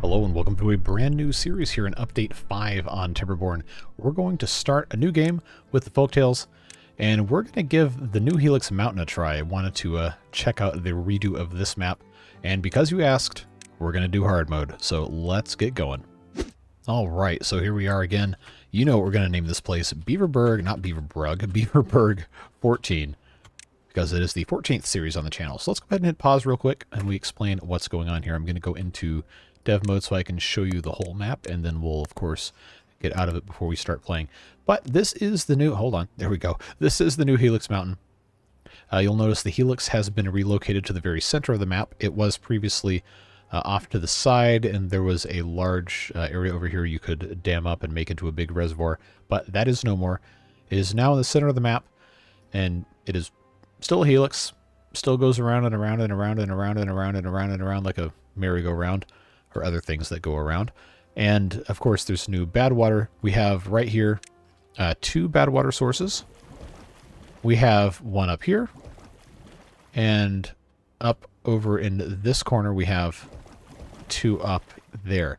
Hello and welcome to a brand new series here in Update 5 on Timberborn. We're going to start a new game with the Folktails, and we're going to give the new Helix Mountain a try. I wanted to check out the redo of this map, and because you asked, we're going to do hard mode, so let's get going. Alright, so here we are again. You know what we're going to name this place, Beaverburg 14, because it is the 14th series on the channel. So let's go ahead and hit pause real quick, and we explain what's going on here. I'm going to go into dev mode so I can show you the whole map, and then we'll of course get out of it before we start playing. But this is the new, hold on, there we go. This is the new Helix Mountain. You'll notice the Helix has been relocated to the very center of the map. It was previously off to the side, and there was a large area over here you could dam up and make into a big reservoir, but that is no more. It is now in the center of the map, and it is still a Helix, still goes around and around and around and around and around and around and around like a merry-go-round, or other things that go around. And of course there's new bad water. We have right here 2 bad water sources. We have one up here, and up over in this corner we have 2 up there.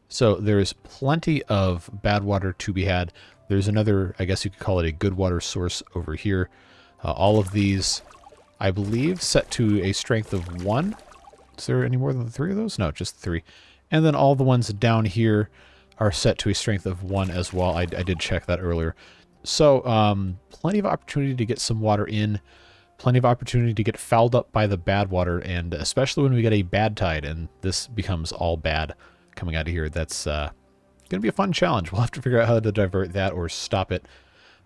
So there's plenty of bad water to be had. There's another, I guess you could call it a good water source over here. All of these, I believe, set to a strength of 1. Is there any more than 3 of those? No, just 3. And then all the ones down here are set to a strength of 1 as well. I did check that earlier. So plenty of opportunity to get some water in. Plenty of opportunity to get fouled up by the bad water, and especially when we get a bad tide and this becomes all bad coming out of here. That's going to be a fun challenge. We'll have to figure out how to divert that or stop it,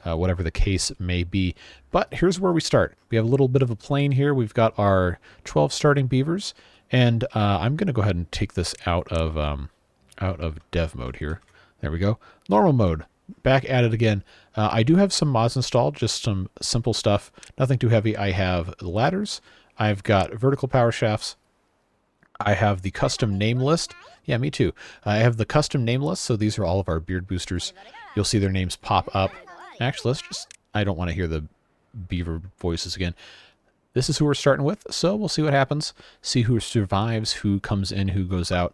whatever the case may be. But here's where we start. We have a little bit of a plain here. We've got our 12 starting beavers, and I'm going to go ahead and take this out of dev mode here. There we go. Normal mode. Back at it again. I do have some mods installed, just some simple stuff. Nothing too heavy. I have ladders. I've got vertical power shafts. I have the custom name list. Yeah, me too. I have the custom name list, so these are all of our beard boosters. You'll see their names pop up. Actually, let's just... I don't want to hear the beaver voices again. This is who we're starting with, so we'll see what happens. See who survives, who comes in, who goes out.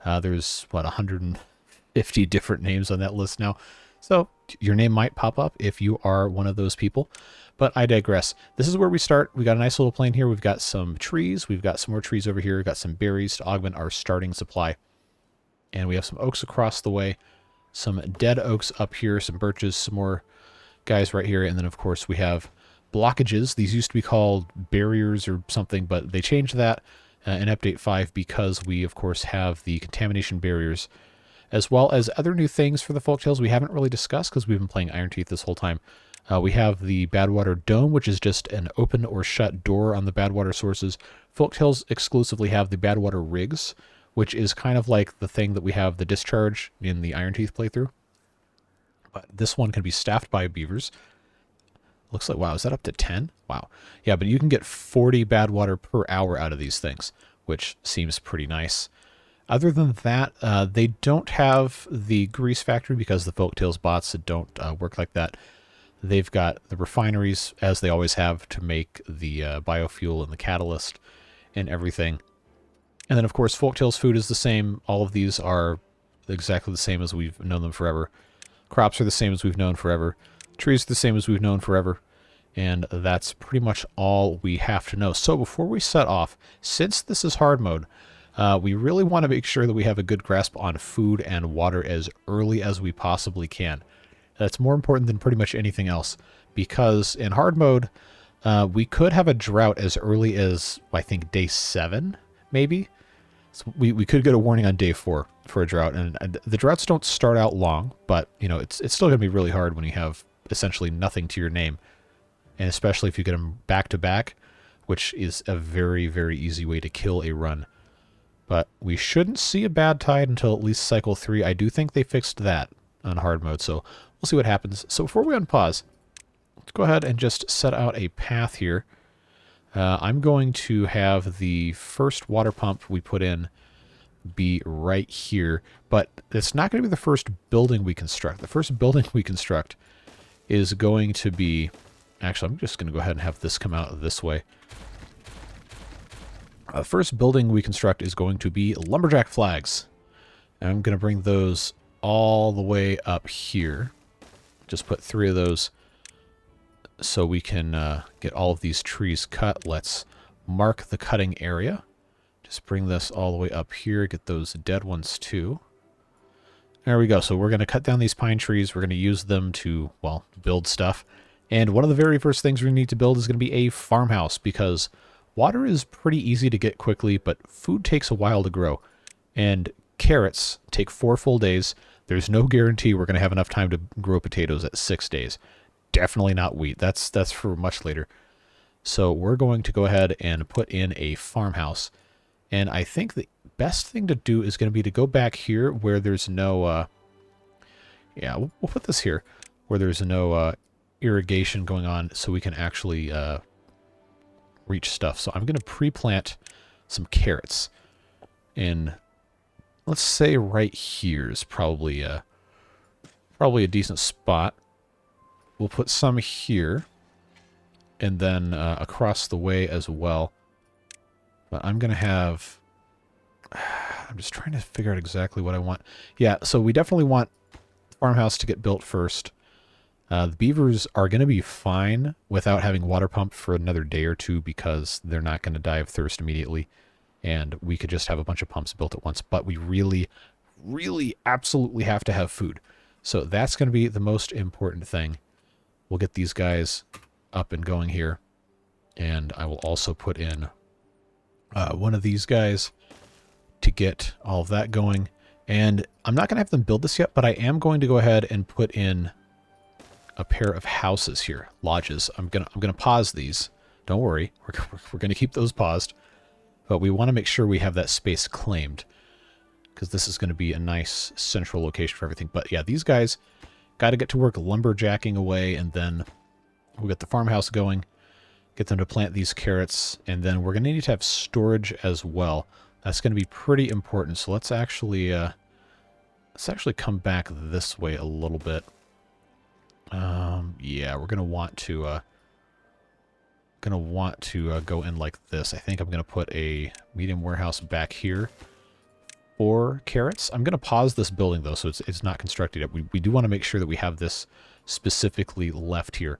There's, what, 150 different names on that list now. So your name might pop up if you are one of those people. But I digress. This is where we start. We got a nice little plain here. We've got some trees. We've got some more trees over here. We've got some berries to augment our starting supply. And we have some oaks across the way. Some dead oaks up here. Some birches. Some more guys right here. And then, of course, we have blockages. These used to be called barriers or something, but they changed that in Update 5 because we, of course, have the contamination barriers, as well as other new things for the Folktails we haven't really discussed because we've been playing Iron Teeth this whole time. We have the Badwater Dome, which is just an open or shut door on the Badwater sources. Folktails exclusively have the Badwater Rigs, which is kind of like the thing that we have the discharge in the Iron Teeth playthrough. But this one can be staffed by beavers. Looks like, wow, is that up to 10? Wow. Yeah, but you can get 40 bad water per hour out of these things, which seems pretty nice. Other than that, they don't have the grease factory because the Folktails bots don't work like that. They've got the refineries, as they always have, to make the biofuel and the catalyst and everything. And then, of course, Folktails food is the same. All of these are exactly the same as we've known them forever. Crops are the same as we've known forever. Trees are the same as we've known forever. And that's pretty much all we have to know. So before we set off, since this is hard mode, we really want to make sure that we have a good grasp on food and water as early as we possibly can. That's more important than pretty much anything else, because in hard mode, we could have a drought as early as, I think, day 7, maybe. So we could get a warning on day 4 for a drought, and the droughts don't start out long, but you know it's still going to be really hard when you have essentially nothing to your name, and especially if you get them back to back, which is a very, very easy way to kill a run. But we shouldn't see a bad tide until at least cycle 3. I do think they fixed that on hard mode, so we'll see what happens. So before we unpause, let's go ahead and just set out a path here. I'm going to have the first water pump we put in be right here, but it's not going to be the first building we construct. The first building we construct is going to be... Actually, I'm just going to go ahead and have this come out this way. The first building we construct is going to be lumberjack flags. I'm going to bring those all the way up here. Just put 3 of those so we can get all of these trees cut. Let's mark the cutting area. Just bring this all the way up here. Get those dead ones too. There we go. So we're going to cut down these pine trees. We're going to use them to, well, build stuff. And one of the very first things we need to build is going to be a farmhouse, because water is pretty easy to get quickly, but food takes a while to grow. And carrots take 4 full days. There's no guarantee we're going to have enough time to grow potatoes at 6 days. Definitely not wheat. That's for much later. So we're going to go ahead and put in a farmhouse. And I think the best thing to do is going to be to go back here where there's no... yeah, we'll put this here where there's no irrigation going on, so we can actually reach stuff. So I'm going to pre-plant some carrots. And let's say right here is probably a decent spot. We'll put some here, and then across the way as well. But I'm going to have... I'm just trying to figure out exactly what I want. Yeah, so we definitely want the farmhouse to get built first. The beavers are going to be fine without having water pumped for another day or 2, because they're not going to die of thirst immediately. And we could just have a bunch of pumps built at once. But we really, really absolutely have to have food. So that's going to be the most important thing. We'll get these guys up and going here. And I will also put in one of these guys to get all of that going. And I'm not going to have them build this yet, but I am going to go ahead and put in a pair of houses here, lodges. I'm gonna pause these. Don't worry, we're gonna keep those paused, but we want to make sure we have that space claimed, because this is going to be a nice central location for everything. But yeah, these guys got to get to work lumberjacking away, and then we'll get the farmhouse going, get them to plant these carrots, and then we're gonna need to have storage as well. That's going to be pretty important. So let's actually come back this way a little bit. Yeah, we're gonna want to go in like this. I think I'm gonna put a medium warehouse back here for carrots. I'm gonna pause this building though, so it's not constructed yet. We do want to make sure that we have this specifically left here,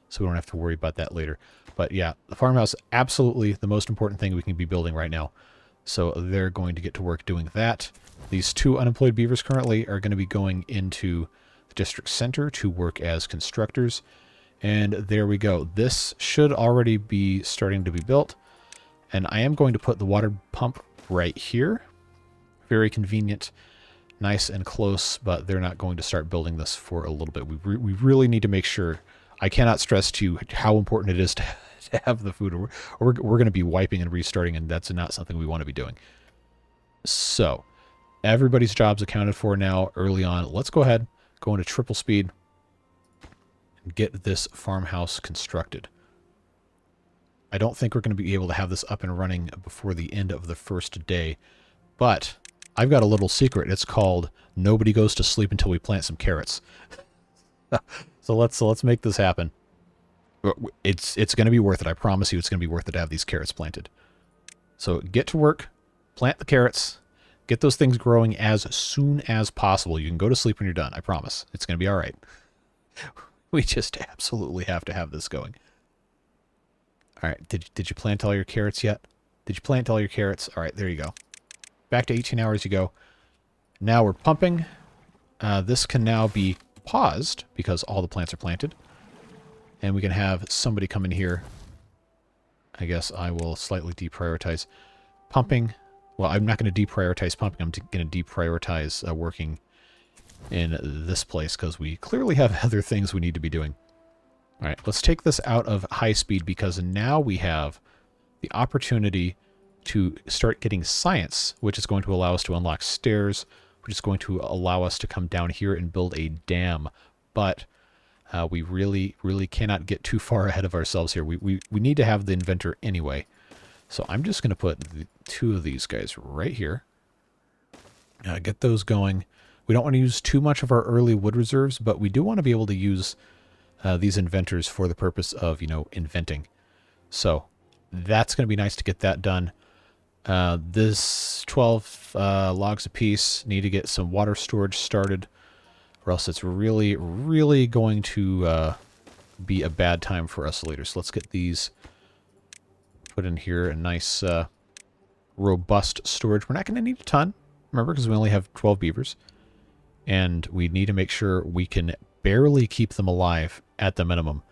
so we don't have to worry about that later. But yeah, the farmhouse, absolutely the most important thing we can be building right now. So they're going to get to work doing that. These 2 unemployed beavers currently are going to be going into the district center to work as constructors. And there we go. This should already be starting to be built. And I am going to put the water pump right here. Very convenient, nice and close, but they're not going to start building this for a little bit. We really need to make sure. I cannot stress to you how important it is to have the food, or we're going to be wiping and restarting, and that's not something we want to be doing. So everybody's job's accounted for now early on. Let's go ahead, go into triple speed, and get this farmhouse constructed. I don't think we're going to be able to have this up and running before the end of the first day, but I've got a little secret. It's called nobody goes to sleep until we plant some carrots. So let's make this happen. It's going to be worth it. I promise you it's going to be worth it to have these carrots planted. So get to work, plant the carrots, get those things growing as soon as possible. You can go to sleep when you're done. I promise. It's going to be all right. We just absolutely have to have this going. All right. Did you plant all your carrots yet? Did you plant all your carrots? All right, there you go. Back to 18 hours you go. Now we're pumping. This can now be paused because all the plants are planted. And we can have somebody come in here. I guess I will slightly deprioritize pumping. Well, I'm not going to deprioritize pumping. I'm going to deprioritize working in this place, because we clearly have other things we need to be doing. All right, let's take this out of high speed, because now we have the opportunity to start getting science, which is going to allow us to unlock stairs, which is going to allow us to come down here and build a dam. But we really, really cannot get too far ahead of ourselves here. We need to have the inventor anyway. So I'm just going to put 2 of these guys right here. Get those going. We don't want to use too much of our early wood reserves, but we do want to be able to use these inventors for the purpose of, inventing. So that's going to be nice to get that done. This 12 logs apiece. Need to get some water storage started, or else it's really, really going to be a bad time for us later. So let's get these put in here. A nice, robust storage. We're not going to need a ton, remember, because we only have 12 beavers. And we need to make sure we can barely keep them alive at the minimum.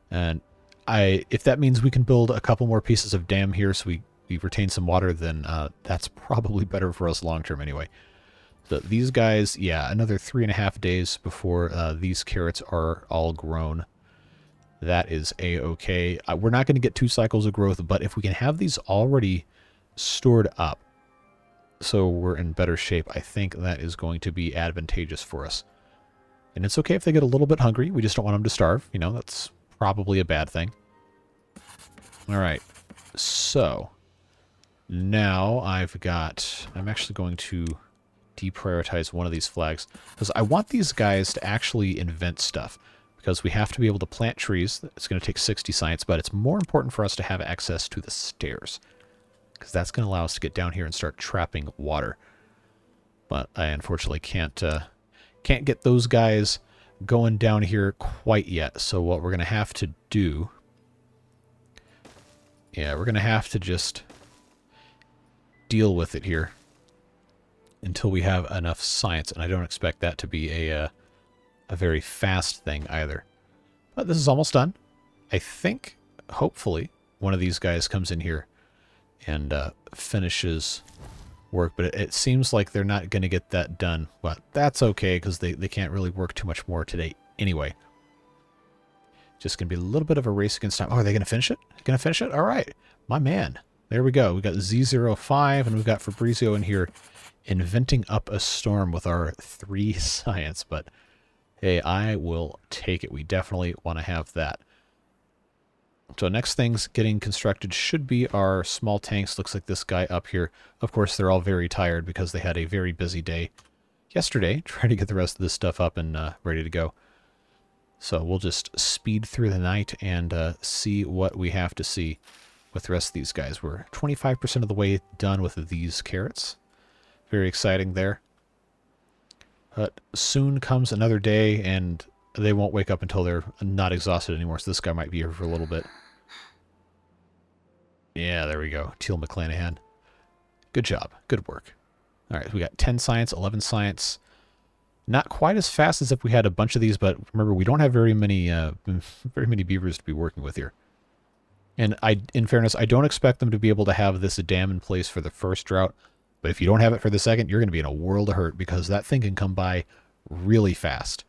And if that means we can build a couple more pieces of dam here so we retain some water, then that's probably better for us long term anyway. So these guys, yeah, another 3.5 days before these carrots are all grown. That is a-okay. We're not going to get 2 cycles of growth, but if we can have these already stored up so we're in better shape, I think that is going to be advantageous for us. And it's okay if they get a little bit hungry. We just don't want them to starve. You know, that's probably a bad thing. All right. So now I'm actually going to deprioritize one of these flags because I want these guys to actually invent stuff, because we have to be able to plant trees. It's going to take 60 science, but it's more important for us to have access to the stairs, because that's going to allow us to get down here and start trapping water. But I unfortunately can't get those guys going down here quite yet. So what we're going to have to do, yeah, we're going to have to just deal with it here until we have enough science, and I don't expect that to be a very fast thing either. But this is almost done. I think, hopefully, one of these guys comes in here and finishes work, but it seems like they're not going to get that done. But that's okay, because they can't really work too much more today anyway. Just going to be a little bit of a race against time. Oh, are they going to finish it? Going to finish it? All right. My man. There we go. We got Z05, and we've got Fabrizio in here inventing up a storm with our 3 science. But hey, I will take it. We definitely want to have that. So next things getting constructed should be our small tanks. Looks like this guy up here. Of course, they're all very tired because they had a very busy day yesterday trying to get the rest of this stuff up and ready to go. So we'll just speed through the night and see what we have to see with the rest of these guys. We're 25% of the way done with these carrots. Very exciting there. But soon comes another day, and they won't wake up until they're not exhausted anymore. So this guy might be here for a little bit. Yeah, there we go. Teal McClanahan. Good job. Good work. All right, we got 10 science, 11 science. Not quite as fast as if we had a bunch of these, but remember, we don't have very many beavers to be working with here. And in fairness, I don't expect them to be able to have this dam in place for the first drought. But if you don't have it for the second, you're going to be in a world of hurt, because that thing can come by really fast.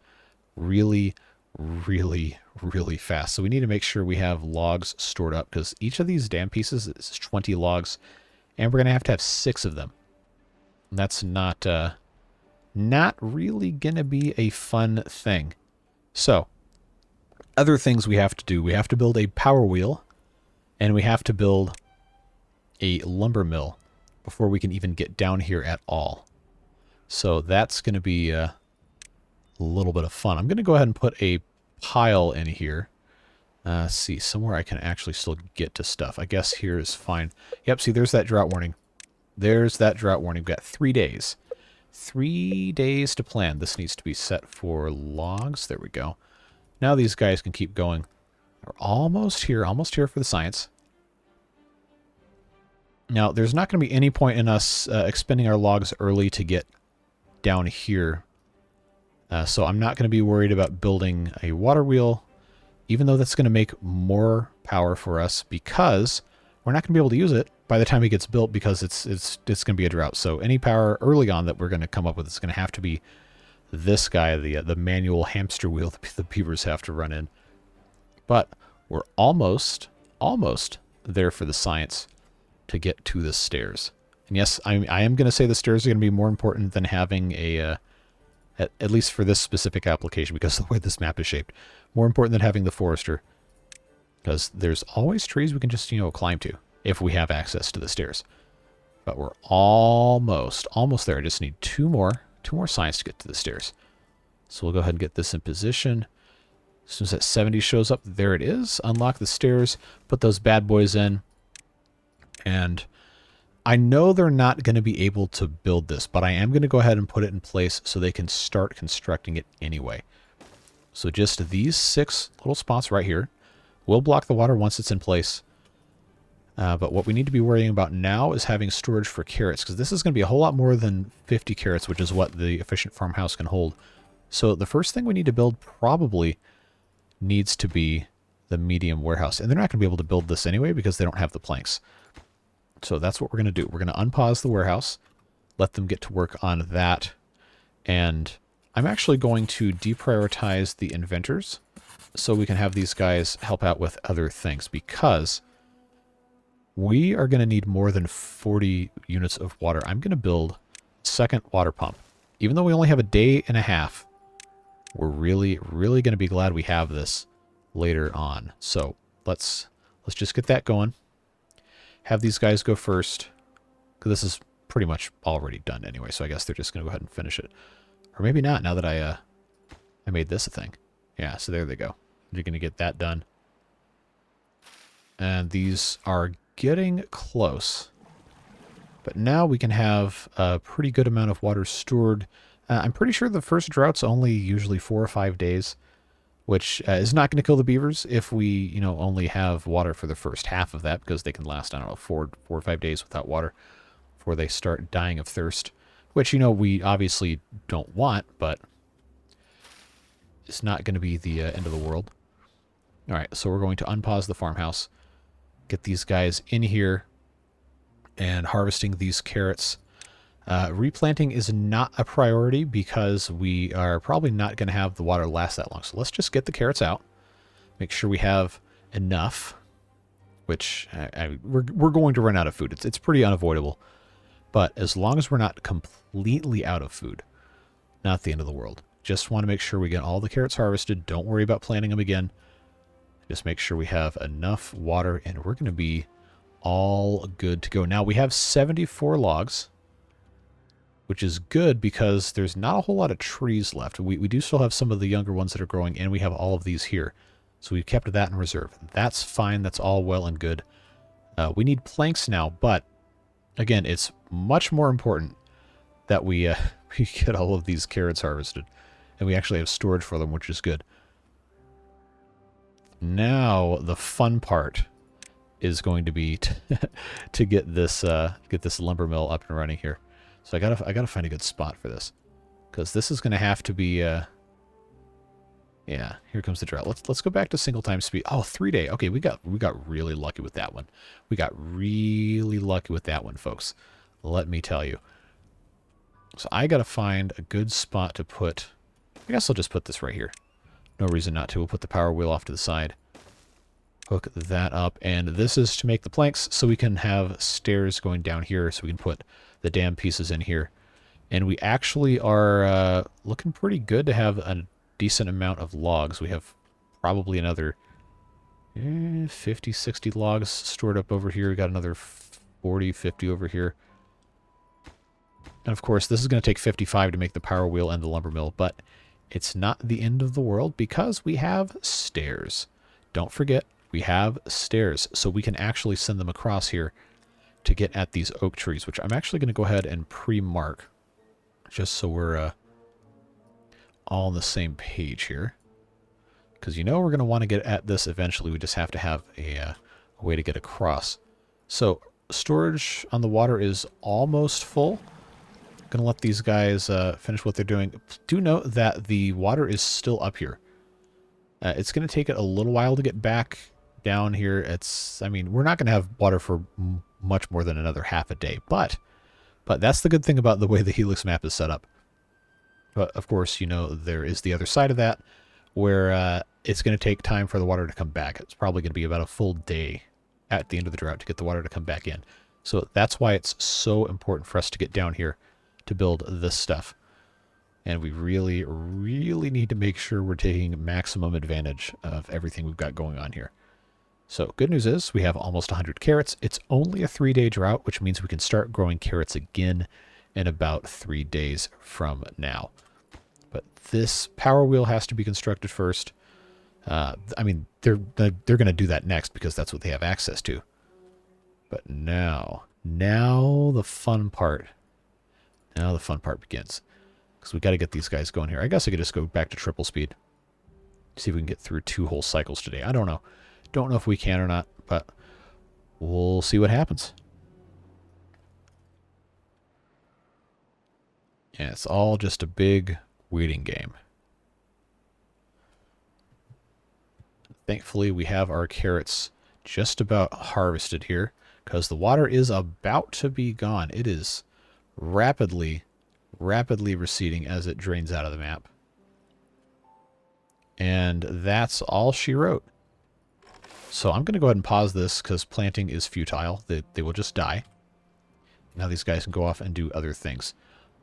Really, really, really fast. So we need to make sure we have logs stored up, because each of these dam pieces is 20 logs, and we're going to have 6 of them. And that's not really going to be a fun thing. So, other things we have to do. We have to build a power wheel, and we have to build a lumber mill before we can even get down here at all. So that's going to be a little bit of fun. I'm going to go ahead and put a pile in here. See, somewhere I can actually still get to stuff. I guess here is fine. Yep, see, there's that drought warning. There's that drought warning. We've got 3 days. 3 days to plan. This needs to be set for logs. There we go. Now these guys can keep going. We're almost here for the science. Now, there's not going to be any point in us expending our logs early to get down here. So I'm not going to be worried about building a water wheel, even though that's going to make more power for us, because we're not going to be able to use it by the time it gets built, because it's going to be a drought. So any power early on that we're going to come up with is going to have to be this guy, the manual hamster wheel that the beavers have to run in. But we're almost there for the science to get to the stairs. And yes, I am going to say the stairs are going to be more important than having a, at least for this specific application, because of the way this map is shaped, more important than having the forester, because there's always trees we can just, climb to if we have access to the stairs. But we're almost there. I just need two more science to get to the stairs. So we'll go ahead and get this in position. As soon as that 70 shows up, there it is. Unlock the stairs, put those bad boys in, and I know they're not going to be able to build this, but I am going to go ahead and put it in place so they can start constructing it anyway. So just these 6 little spots right here will block the water once it's in place. But what we need to be worrying about now is having storage for carrots, because this is going to be a whole lot more than 50 carrots, which is what the efficient farmhouse can hold. So the first thing we need to build probably needs to be the medium warehouse. And they're not going to be able to build this anyway because they don't have the planks. So that's what we're going to do. We're going to unpause the warehouse, let them get to work on that. And I'm actually going to deprioritize the inventors so we can have these guys help out with other things, because we are going to need more than 40 units of water. I'm going to build a second water pump. Even though we only have a day and a half, we're really, really going to be glad we have this later on. So let's just get that going. Have these guys go first, because this is pretty much already done anyway, so I guess they're just going to go ahead and finish it. Or maybe not, now that I made this a thing. Yeah, so there they go. You're going to get that done. And these are getting close. But now we can have a pretty good amount of water stored. I'm pretty sure the first drought's only usually 4 or 5 days, which is not going to kill the beavers if we, only have water for the first half of that, because they can last, I don't know, 4 or 5 days without water before they start dying of thirst, which, we obviously don't want, but it's not going to be the end of the world. All right, so we're going to unpause the farmhouse, get these guys in here and harvesting these carrots. Replanting is not a priority because we are probably not going to have the water last that long. So let's just get the carrots out, make sure we have enough, which we're going to run out of food. It's pretty unavoidable. But as long as we're not completely out of food, not the end of the world. Just want to make sure we get all the carrots harvested. Don't worry about planting them again. Just make sure we have enough water, and we're going to be all good to go. Now, we have 74 logs, which is good because there's not a whole lot of trees left. We do still have some of the younger ones that are growing, and we have all of these here. So we've kept that in reserve. That's fine. That's all well and good. We need planks now, but again, it's much more important that we get all of these carrots harvested, and we actually have storage for them, which is good. Now the fun part is going to be to get this lumber mill up and running here. So I gotta find a good spot for this, because this is going to have to be yeah, here comes the drought. Let's go back to single time speed. Oh, 3 day. Okay, we got really lucky with that one. We got really lucky with that one, folks. Let me tell you. So I gotta find a good spot to put. I guess I'll just put this right here. No reason not to. We'll put the power wheel off to the side. Hook that up, and this is to make the planks so we can have stairs going down here, so we can put the damn pieces in here. And we actually are looking pretty good to have a decent amount of logs. We have probably another 50, 60 logs stored up over here. We got another 40, 50 over here. And of course, this is going to take 55 to make the power wheel and the lumber mill, but it's not the end of the world because we have stairs. Don't forget, we have stairs, so we can actually send them across here to get at these oak trees, which I'm actually going to go ahead and pre-mark just so we're all on the same page here. Because we're going to want to get at this eventually. We just have to have a way to get across. So storage on the water is almost full. Going to let these guys finish what they're doing. Do note that the water is still up here. It's going to take it a little while to get back down here. We're not going to have water for much more than another half a day, but that's the good thing about the way the Helix map is set up. But of course, there is the other side of that where it's going to take time for the water to come back. It's probably going to be about a full day at the end of the drought to get the water to come back in. So that's why it's so important for us to get down here to build this stuff. And we really, really need to make sure we're taking maximum advantage of everything we've got going on here. So good news is we have almost 100 carrots. It's only a 3-day drought, which means we can start growing carrots again in about 3 days from now. But this power wheel has to be constructed first. They're going to do that next because that's what they have access to. But now Now the fun part. Now the fun part begins. Because we got to get these guys going here. I guess I could just go back to triple speed. See if we can get through 2 whole cycles today. I don't know. Don't know if we can or not, but we'll see what happens. Yeah, it's all just a big waiting game. Thankfully, we have our carrots just about harvested here because the water is about to be gone. It is rapidly receding as it drains out of the map. And that's all she wrote. So I'm going to go ahead and pause this because planting is futile. They will just die. Now these guys can go off and do other things.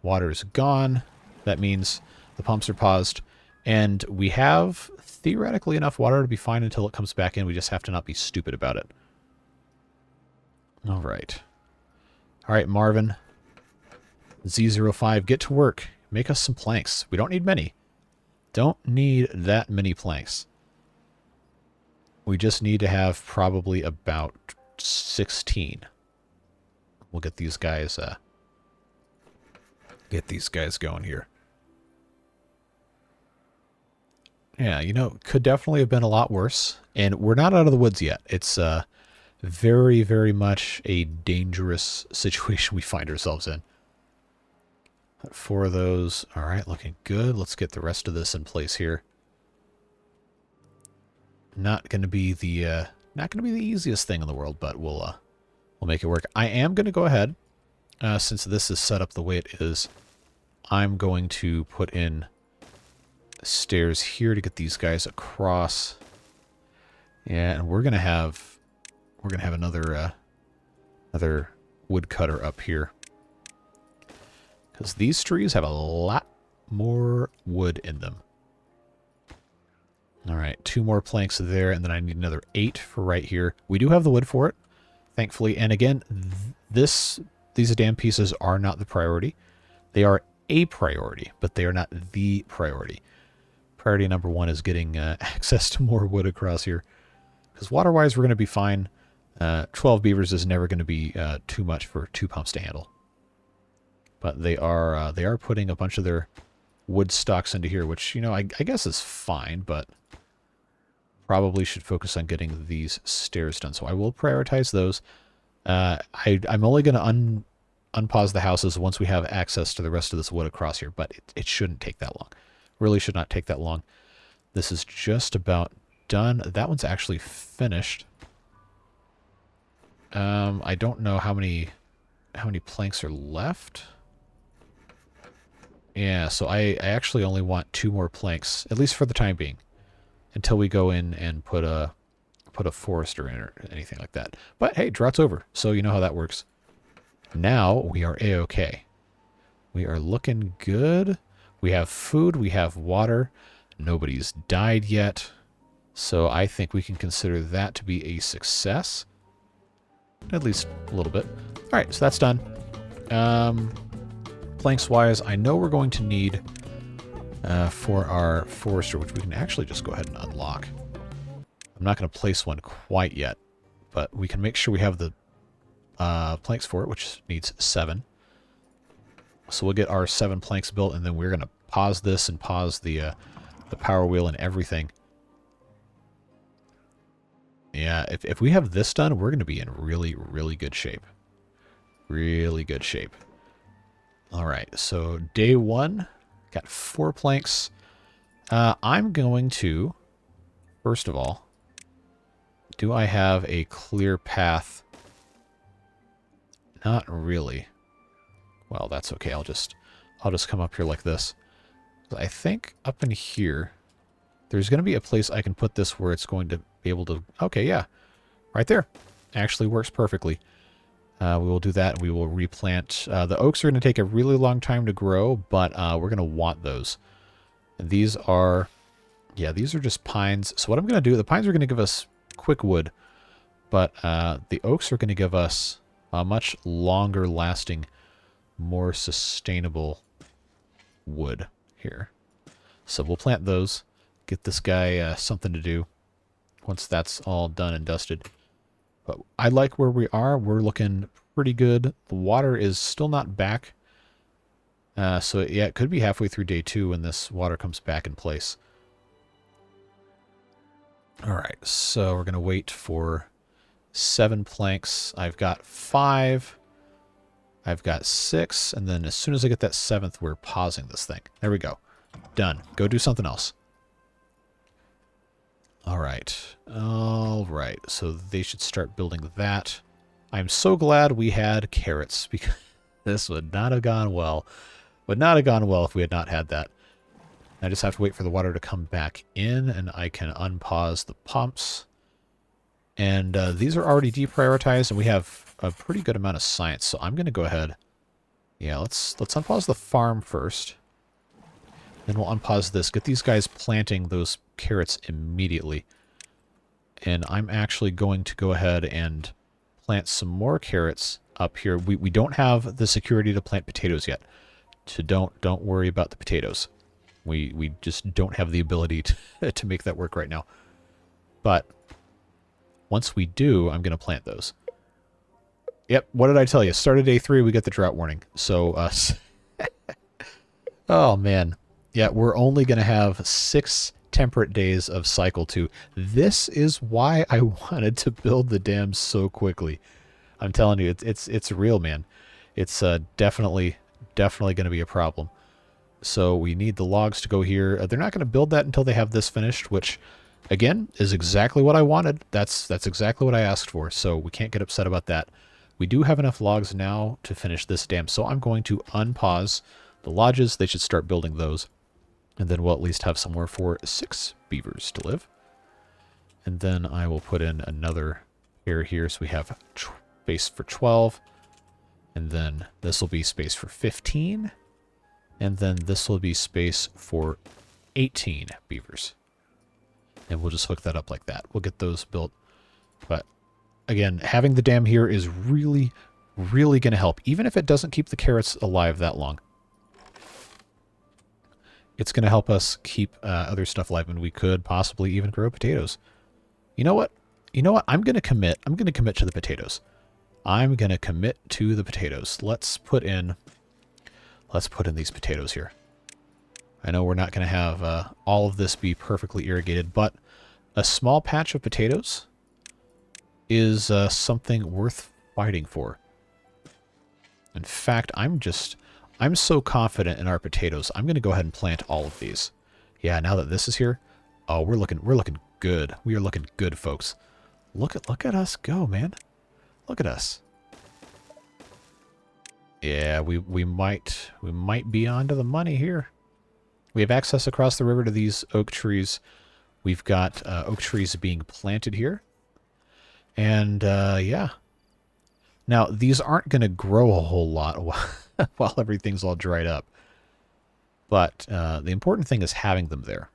Water is gone. That means the pumps are paused. And we have theoretically enough water to be fine until it comes back in. We just have to not be stupid about it. All right. All right, Marvin. Z05, get to work. Make us some planks. We don't need many. Don't need that many planks. We just need to have probably about 16. We'll get these guys going here. Yeah, you know, could definitely have been a lot worse. And we're not out of the woods yet. It's very, very much a dangerous situation we find ourselves in. 4 of those. All right, looking good. Let's get the rest of this in place here. Not going to be the easiest thing in the world, but we'll make it work. I am going to go ahead, since this is set up the way it is. I'm going to put in stairs here to get these guys across. Yeah, and we're gonna have another woodcutter up here. Because these trees have a lot more wood in them. Alright, 2 more planks there, and then I need another 8 for right here. We do have the wood for it, thankfully. And again, these damn pieces are not the priority. They are a priority, but they are not the priority. Priority number 1 is getting access to more wood across here. Because water-wise, we're going to be fine. 12 beavers is never going to be too much for 2 pumps to handle. But they are putting a bunch of their wood stocks into here, which, you know, I guess is fine, but probably should focus on getting these stairs done. So I will prioritize those. I'm only going to unpause the houses once we have access to the rest of this wood across here, but it shouldn't take that long. Really should not take that long. This is just about done. That one's actually finished. I don't know how many planks are left. Yeah, so I actually only want 2 more planks, at least for the time being, until we go in and put a forester in or anything like that. But hey, drought's over, so you know how that works. Now we are A-okay. We are looking good. We have food, we have water. Nobody's died yet. So I think we can consider that to be a success. At least a little bit. Alright, so that's done. Planks-wise, I know we're going to need for our forester, which we can actually just go ahead and unlock. I'm not going to place one quite yet, but we can make sure we have the planks for it, which needs 7. So we'll get our 7 planks built, and then we're going to pause this and pause the power wheel and everything. Yeah, if we have this done, we're going to be in really, really good shape. Really good shape. All right, so day 1, got 4 planks. I'm going to, first of all, do I have a clear path? Not really. Well, that's okay. I'll just come up here like this. I think up in here, there's going to be a place I can put this where it's going to be able to... Okay, yeah. Right there. Actually works perfectly. We will do that. We will replant. The oaks are going to take a really long time to grow, but we're going to want those. And these are... Yeah, these are just pines. So what I'm going to do... The pines are going to give us quick wood, but the oaks are going to give us a much longer lasting, more sustainable wood here. So we'll plant those, get this guy something to do once that's all done and dusted. But I like where we are. We're looking pretty good. The water is still not back. So yeah, it could be halfway through day 2 when this water comes back in place. All right, so we're going to wait for 7 planks. I've got 5. I've got 6. And then as soon as I get that 7th, we're pausing this thing. There we go. Done. Go do something else. All right. All right. So they should start building that. I'm so glad we had carrots because this would not have gone well. Would not have gone well if we had not had that. I just have to wait for the water to come back in, and I can unpause the pumps. And these are already deprioritized, and we have a pretty good amount of science. So I'm going to go ahead. Yeah, let's unpause the farm first. Then we'll unpause this. Get these guys planting those carrots immediately. And I'm actually going to go ahead and plant some more carrots up here. We don't have the security to plant potatoes yet. So don't worry about the potatoes. We just don't have the ability to make that work right now. But once we do, I'm going to plant those. Yep, what did I tell you? Start of day 3, we get the drought warning. So, oh man. Yeah, we're only going to have 6 temperate days of cycle 2. This is why I wanted to build the dams so quickly. I'm telling you, it's real, man. It's definitely going to be a problem. So we need the logs to go here. They're not going to build that until they have this finished, which, again, is exactly what I wanted. That's exactly what I asked for, so we can't get upset about that. We do have enough logs now to finish this dam, so I'm going to unpause the lodges. They should start building those. And then we'll at least have somewhere for 6 beavers to live. And then I will put in another pair here, so we have space for 12. And then this will be space for 15. And then this will be space for 18 beavers. And we'll just hook that up like that. We'll get those built. But again, having the dam here is really, really going to help. Even if it doesn't keep the carrots alive that long. It's going to help us keep other stuff alive. And we could possibly even grow potatoes. You know what? You know what? I'm going to commit. I'm going to commit to the potatoes. I'm going to commit to the potatoes. Let's put in these potatoes here. I know we're not going to have all of this be perfectly irrigated, but a small patch of potatoes is something worth fighting for. In fact, I'm so confident in our potatoes. I'm going to go ahead and plant all of these. Yeah, now that this is here, oh, we're looking good. We are looking good, folks. Look at us go, man. Look at us. Yeah, we might be onto the money here. We have access across the river to these oak trees. We've got oak trees being planted here. And yeah. Now, these aren't going to grow a whole lot while everything's all dried up. But the important thing is having them there.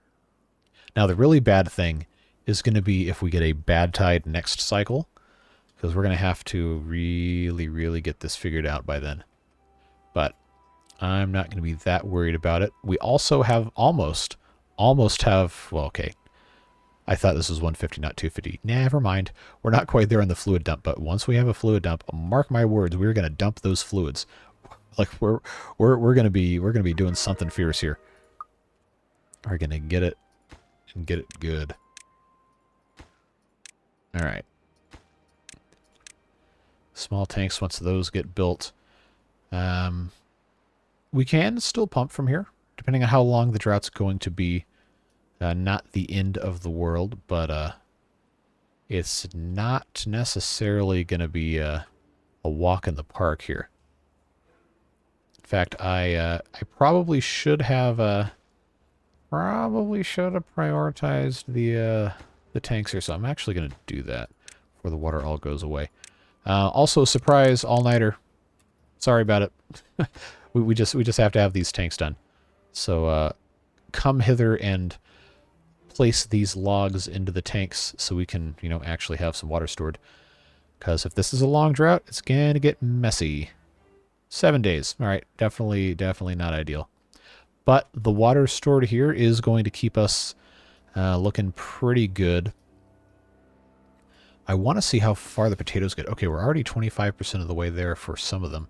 Now, the really bad thing is going to be if we get a bad tide next cycle. Because we're going to have to really, really get this figured out by then. But I'm not going to be that worried about it. We also have almost have, well, okay. I thought this was 150, not 250. Never mind. We're not quite there on the fluid dump, but once we have a fluid dump, mark my words, we're going to dump those fluids. Like we're going to be doing something fierce here. We're going to get it and get it good. All right. Small tanks, once those get built, we can still pump from here, depending on how long the drought's going to be. Not the end of the world, but it's not necessarily going to be a walk in the park here. In fact, I probably should have prioritized the tanks here, so I'm actually going to do that before the water all goes away. Also, surprise, all-nighter. Sorry about it. we just have to have these tanks done. So come hither and place these logs into the tanks so we can, actually have some water stored. Because if this is a long drought, it's going to get messy. 7 days. All right, definitely not ideal. But the water stored here is going to keep us looking pretty good. I want to see how far the potatoes get. Okay, we're already 25% of the way there for some of them.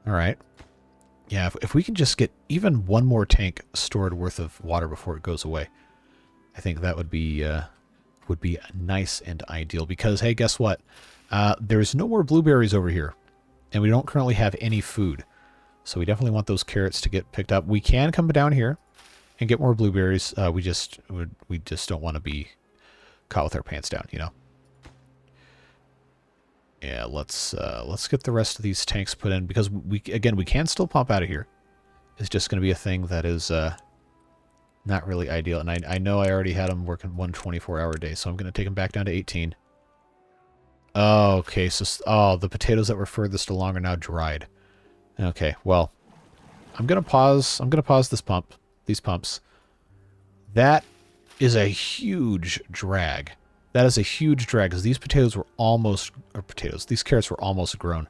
All right. Yeah, if we can just get even one more tank stored worth of water before it goes away, I think that would be nice and ideal. Because, hey, guess what? There's no more blueberries over here, and we don't currently have any food. So we definitely want those carrots to get picked up. We can come down here and get more blueberries. We just don't want to be caught with our pants down, you know. Yeah, let's get the rest of these tanks put in, because we can still pump out of here. It's just going to be a thing that is not really ideal. And I know I already had them working 1 24-hour day, so I'm going to take them back down to 18. Oh, okay, so the potatoes that were furthest along are now dried. Okay, well, I'm going to pause these pumps. That is a huge drag. That is a huge drag, because these potatoes were almost, these carrots were almost grown,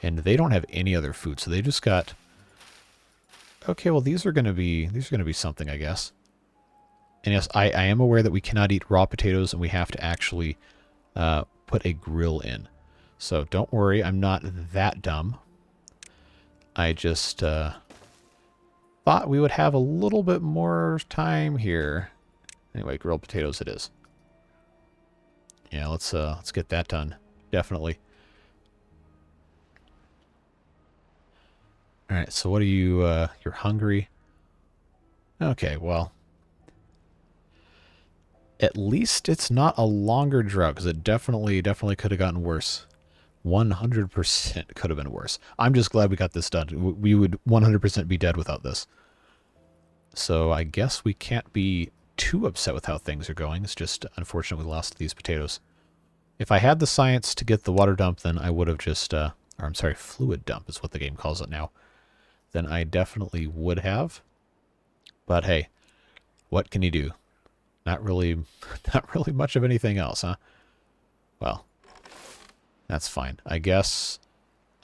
and they don't have any other food, so they just got, okay, well, these are going to be something, I guess. And yes, I am aware that we cannot eat raw potatoes, and we have to actually put a grill in. So don't worry, I'm not that dumb. I just thought we would have a little bit more time here. Anyway, grilled potatoes it is. Yeah, let's get that done. Definitely. All right, so what are you, you're hungry? Okay, well, at least it's not a longer drought, because it definitely could have gotten worse. 100% could have been worse. I'm just glad we got this done. We would 100% be dead without this. So I guess we can't be too upset with how things are going. It's just unfortunate we lost these potatoes. If I had the science to get the water dump, then I would have just, or I'm sorry, fluid dump is what the game calls it now. Then I definitely would have. But hey, what can you do? Not really much of anything else, huh? Well, that's fine. I guess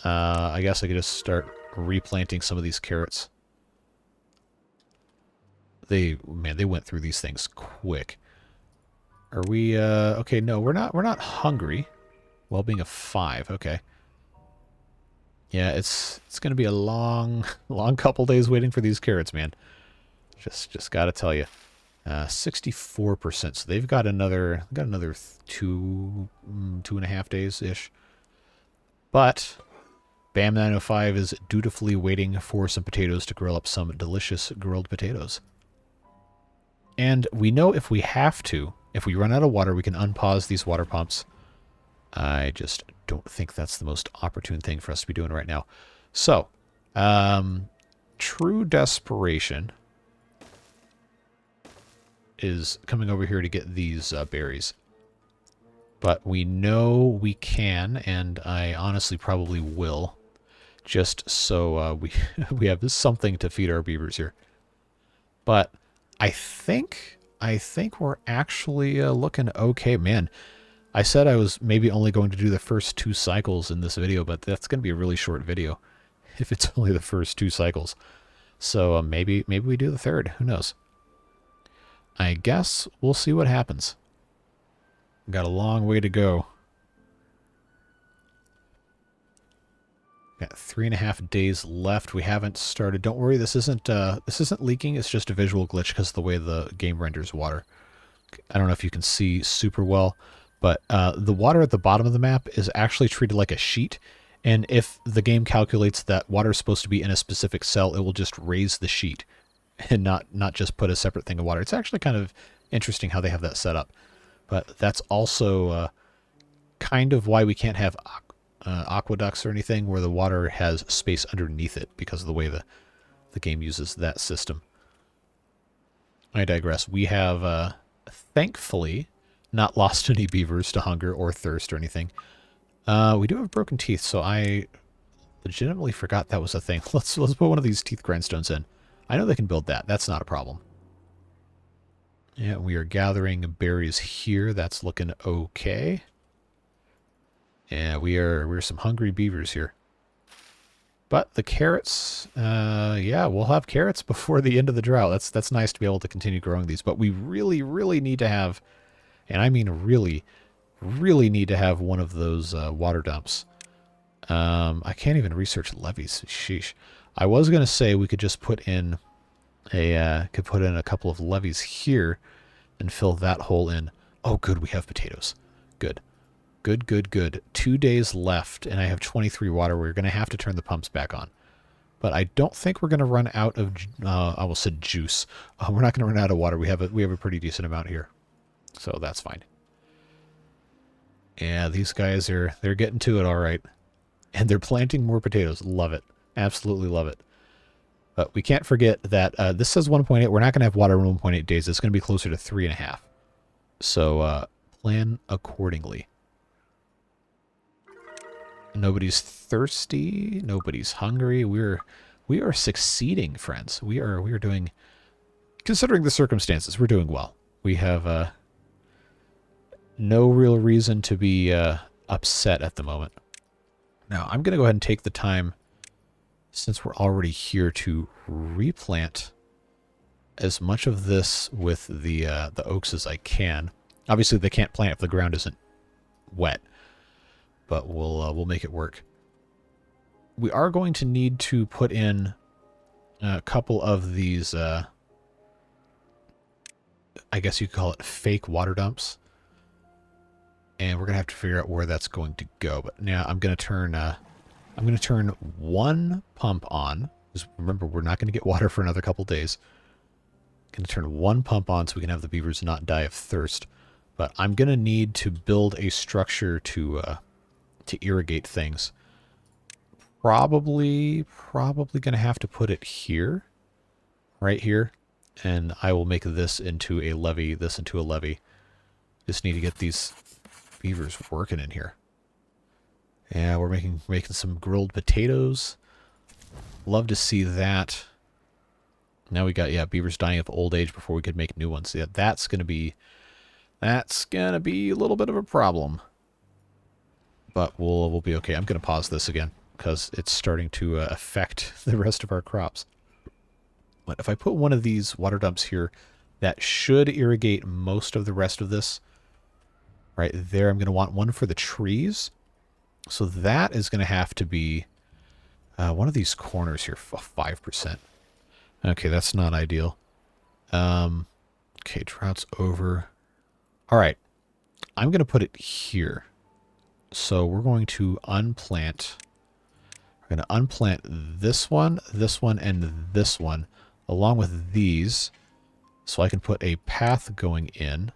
I could just start replanting some of these carrots. Man, they went through these things quick. Are we, okay, no, we're not hungry. Well-being of 5, okay. Yeah, it's going to be a long couple days waiting for these carrots, man. Just got to tell you. 64%, so they've got another 2.5 days-ish. But Bam 905 is dutifully waiting for some potatoes to grill up some delicious grilled potatoes. And we know if we have to, if we run out of water, we can unpause these water pumps. I just don't think that's the most opportune thing for us to be doing right now. So, true desperation is coming over here to get these berries. But we know we can, and I honestly probably will, just so we have something to feed our beavers here. But I think we're actually looking okay. Man, I said I was maybe only going to do the first 2 cycles in this video, but that's going to be a really short video if it's only the first 2 cycles. So maybe we do the 3rd. Who knows? I guess we'll see what happens. Got a long way to go. Got 3.5 days left. We haven't started. Don't worry, this isn't leaking. It's just a visual glitch because of the way the game renders water. I don't know if you can see super well, but the water at the bottom of the map is actually treated like a sheet. And if the game calculates that water is supposed to be in a specific cell, it will just raise the sheet and not just put a separate thing of water. It's actually kind of interesting how they have that set up. But that's also kind of why we can't have aqueducts or anything where the water has space underneath it, because of the way the game uses that system. I digress. We have, thankfully, not lost any beavers to hunger or thirst or anything. We do have broken teeth, so I legitimately forgot that was a thing. Let's put one of these teeth grindstones in. I know they can build that. That's not a problem. Yeah, we are gathering berries here. That's looking okay. Yeah, we're some hungry beavers here. But the carrots, yeah, we'll have carrots before the end of the drought. That's nice to be able to continue growing these. But we really, really need to have, and I mean really, really need to have one of those water dumps. I can't even research levees. Sheesh. I was gonna say we could just put in a couple of levees here and fill that hole in. Oh, good, we have potatoes. Good. Good, good, good. 2 days left, and I have 23 water. We're going to have to turn the pumps back on. But I don't think we're going to run out of, I almost said juice. We're not going to run out of water. We have a pretty decent amount here. So that's fine. Yeah, these guys they're getting to it all right. And they're planting more potatoes. Love it. Absolutely love it. But we can't forget that this says 1.8. We're not going to have water in 1.8 days. It's going to be closer to 3.5. So plan accordingly. Nobody's thirsty. Nobody's hungry. We are succeeding, friends. We are doing, considering the circumstances, we're doing well. We have no real reason to be upset at the moment. Now, I'm going to go ahead and take the time, since we're already here, to replant as much of this with the oaks as I can. Obviously, they can't plant if the ground isn't wet, but we'll make it work. We are going to need to put in a couple of these, I guess you could call it fake water dumps. And we're going to have to figure out where that's going to go. But now I'm going to turn one pump on. Because remember, we're not going to get water for another couple days. I'm going to turn one pump on so we can have the beavers not die of thirst. But I'm going to need to build a structure to irrigate things. Probably going to have to put it here. Right here. And I will make this into a levee, this into a levee. Just need to get these beavers working in here. Yeah, we're making some grilled potatoes. Love to see that. Now we got, yeah, beavers dying of old age before we could make new ones. Yeah, that's gonna be a little bit of a problem. But we'll be okay. I'm gonna pause this again because it's starting to affect the rest of our crops. But if I put one of these water dumps here, that should irrigate most of the rest of this. Right there, I'm going to want one for the trees. So that is going to have to be one of these corners here, 5%. Okay, that's not ideal. Okay, drought's over. All right, I'm going to put it here. So we're going to unplant. We're going to unplant this one, and this one, along with these, so I can put a path going in.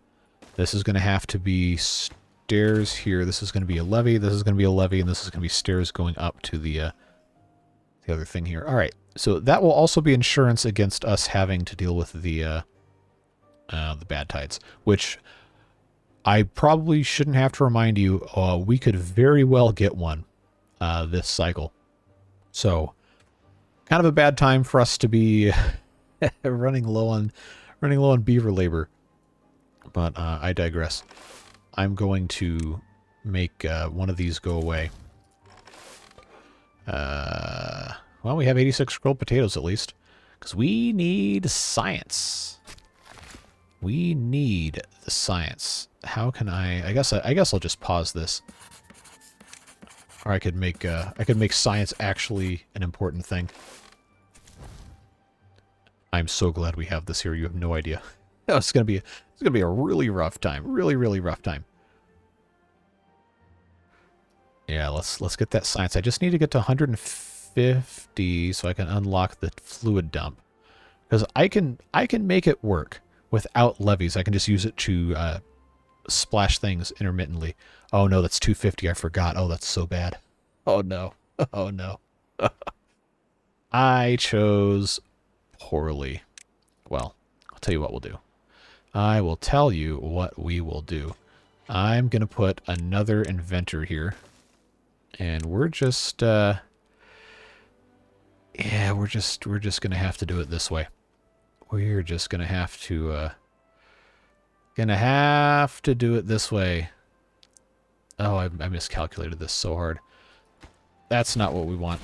This is going to have to be stairs here. This is going to be a levee. This is going to be a levee, and this is going to be stairs going up to the other thing here. All right. So that will also be insurance against us having to deal with the bad tides, which I probably shouldn't have to remind you. We could very well get one this cycle. So kind of a bad time for us to be running low on beaver labor. But I digress. I'm going to make one of these go away. Well, we have 86 grilled potatoes at least. Because we need science. We need the science. How can I guess I'll just pause this. Or I could make science actually an important thing. I'm so glad we have this here. You have no idea. It's gonna be a really rough time. Really, really rough time. Yeah, let's get that science. I just need to get to 150 so I can unlock the fluid dump. Because I can make it work without levees. I can just use it to splash things intermittently. Oh no, that's 250. I forgot. Oh, that's so bad. Oh no. Oh no. I chose poorly. Well, I'll tell you what we'll do. I will tell you what we will do. I'm going to put another inventor here. And we're just, yeah, we're just going to have to do it this way. We're just going to have to, do it this way. Oh, I miscalculated this so hard. That's not what we want.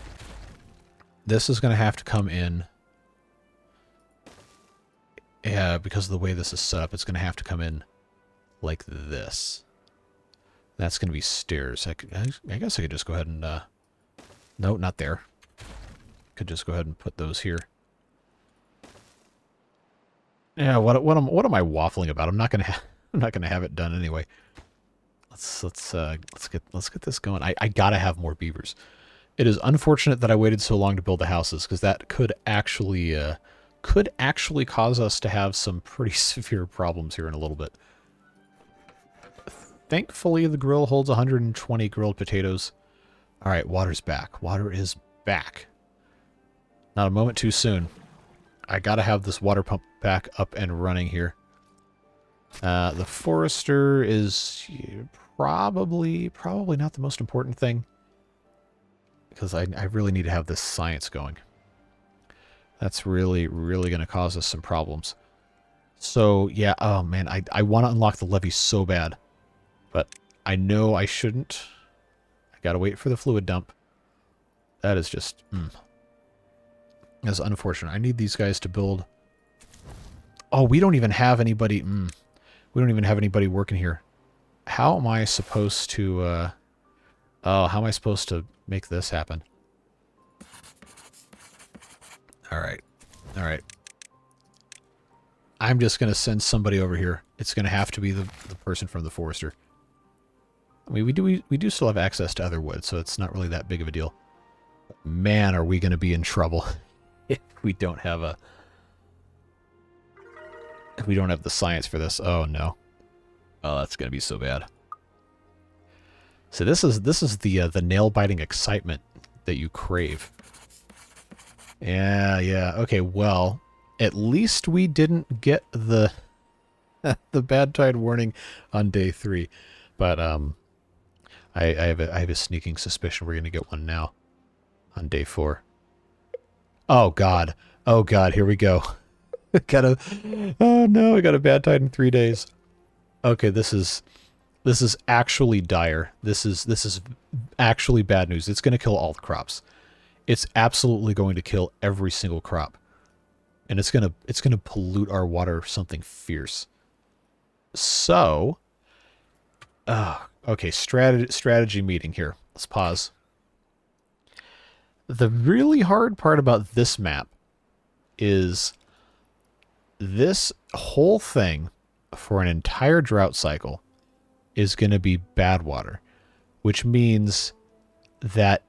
This is going to have to come in. Yeah, because of the way this is set up, it's going to have to come in like this. That's going to be stairs. I guess I could just go ahead and... no, not there. Could just go ahead and put those here. Yeah, what am I waffling about? I'm not gonna have it done anyway. Let's get this going. I gotta have more beavers. It is unfortunate that I waited so long to build the houses, because that could actually cause us to have some pretty severe problems here in a little bit. Thankfully, the grill holds 120 grilled potatoes. All right, water's back. Water is back. Not a moment too soon. I gotta have this water pump back up and running here. The forester is probably not the most important thing, because I really need to have this science going. That's really going to cause us some problems. So, yeah, oh man, I want to unlock the levee so bad, but I know I shouldn't. I gotta wait for the fluid dump. That is just... That's unfortunate. I need these guys to build... Oh, we don't even have anybody... We don't even have anybody working here. How am I supposed to... Oh, how am I supposed to make this happen? Alright. Alright. I'm just going to send somebody over here. It's going to have to be the person from the forester. I mean, we do still have access to other wood, so it's not really that big of a deal. But man, are we going to be in trouble if we don't have a... If we don't have the science for this. Oh, no. Oh, that's going to be so bad. So this is the nail-biting excitement that you crave. Yeah. Okay, well, at least we didn't get the the bad tide warning on day 3. But I have a sneaking suspicion we're going to get one now on day 4. Oh god. Oh god, here we go. Oh no, I got a bad tide in 3 days. Okay, this is actually dire. This is actually bad news. It's going to kill all the crops. It's absolutely going to kill every single crop. And it's going to pollute our water something fierce. So, okay, strategy meeting here. Let's pause. The really hard part about this map is this whole thing for an entire drought cycle is going to be bad water, which means that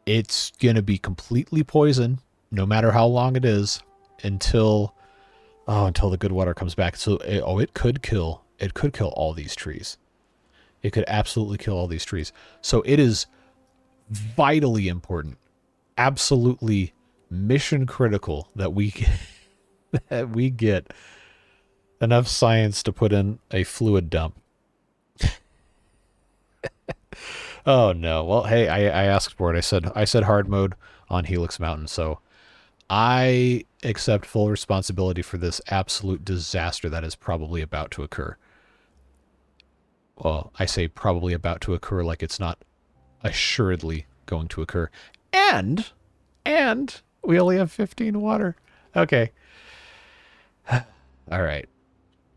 it's going to be completely poison no matter how long it is until the good water comes back. So it could kill all these trees. It could absolutely kill all these trees. So it is vitally important, absolutely mission critical that we get enough science to put in a fluid dump. Oh no. Well, hey, I asked for it. I said hard mode on Helix Mountain, so I accept full responsibility for this absolute disaster that is probably about to occur. Well, I say probably about to occur like it's not assuredly going to occur. And we only have 15 water. Okay. All right.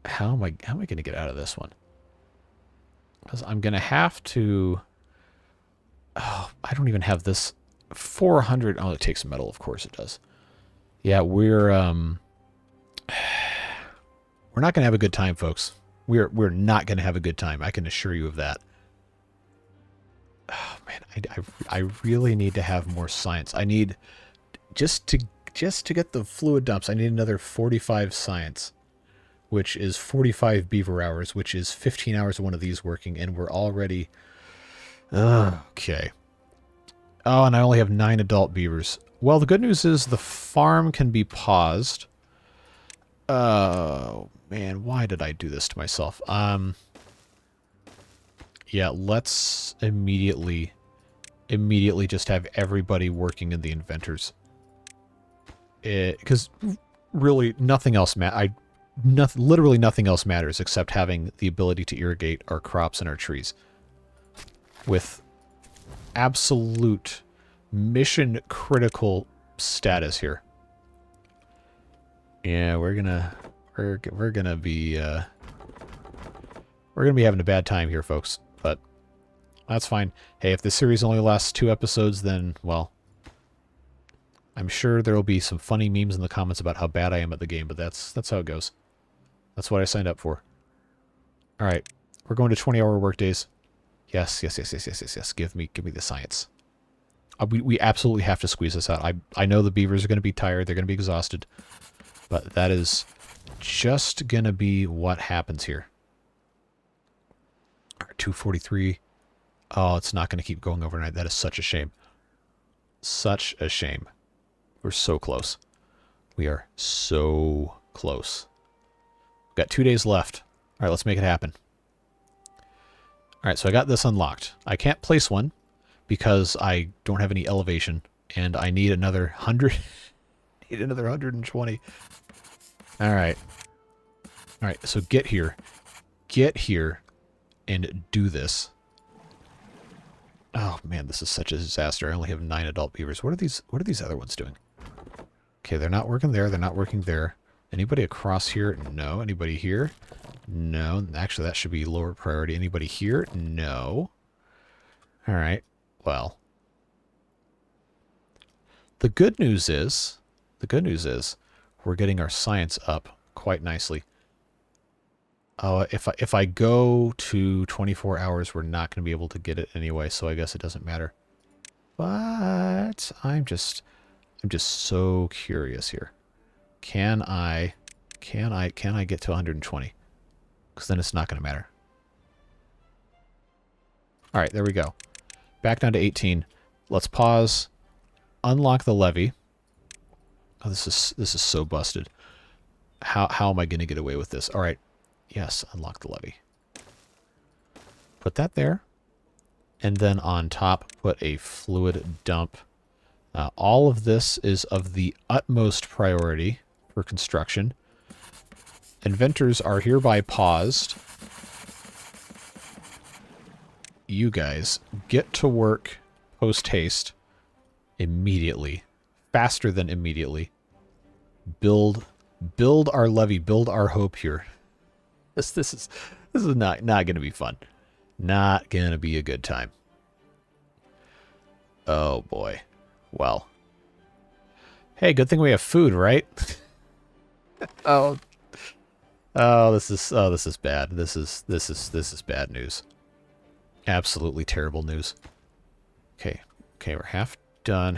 How am I going to get out of this one? Because I'm going to have to... Oh, I don't even have this 400... Oh, it takes metal. Of course it does. Yeah, we're not going to have a good time, folks. We're not going to have a good time. I can assure you of that. Oh, man, I really need to have more science. I need... Just to get the fluid dumps, I need another 45 science, which is 45 beaver hours, which is 15 hours of one of these working, and we're already... Okay. Oh, and I only have 9 adult beavers. Well, the good news is the farm can be paused. Oh, man, why did I do this to myself? Yeah, let's immediately just have everybody working in the inventors. Because really nothing else literally nothing else matters except having the ability to irrigate our crops and our trees with absolute mission critical status here. Yeah, we're gonna be having a bad time here, folks. But That's fine. Hey, if this series only lasts 2 episodes, then, well, I'm sure there will be some funny memes in the comments about how bad I am at the game, but that's how it goes. That's what I signed up for. All right, we're going to 20-hour work days. Yes. Give me the science. We absolutely have to squeeze this out. I know the beavers are going to be tired. They're going to be exhausted. But that is just going to be what happens here. 243. Oh, it's not going to keep going overnight. That is such a shame. Such a shame. We're so close. We are so close. We've got 2 days left. All right, let's make it happen. All right, so I got this unlocked. I can't place one because I don't have any elevation, and I need another 100. Need another 120. All right. All right, so get here. Get here and do this. Oh man, this is such a disaster. I only have 9 adult beavers. What are these other ones doing? Okay, they're not working there. They're not working there. Anybody across here? No. Anybody here? No. Actually, that should be lower priority. Anybody here? No. All right. Well, the good news is we're getting our science up quite nicely. If I go to 24 hours, we're not going to be able to get it anyway, so I guess it doesn't matter. But I'm just so curious here. Can I get to 120? Because then it's not going to matter. All right, there we go. Back down to 18. Let's pause. Unlock the levee. Oh, this is so busted. How am I going to get away with this? All right. Yes, unlock the levee. Put that there. And then on top, put a fluid dump. All of this is of the utmost priority for construction. Inventors are hereby paused. You guys get to work post-haste immediately. Faster than immediately. Build our levee. Build our hope here. This is not going to be fun. Not going to be a good time. Oh boy. Well. Hey, good thing we have food, right? This is bad. This is bad news. Absolutely terrible news. Okay, we're half done.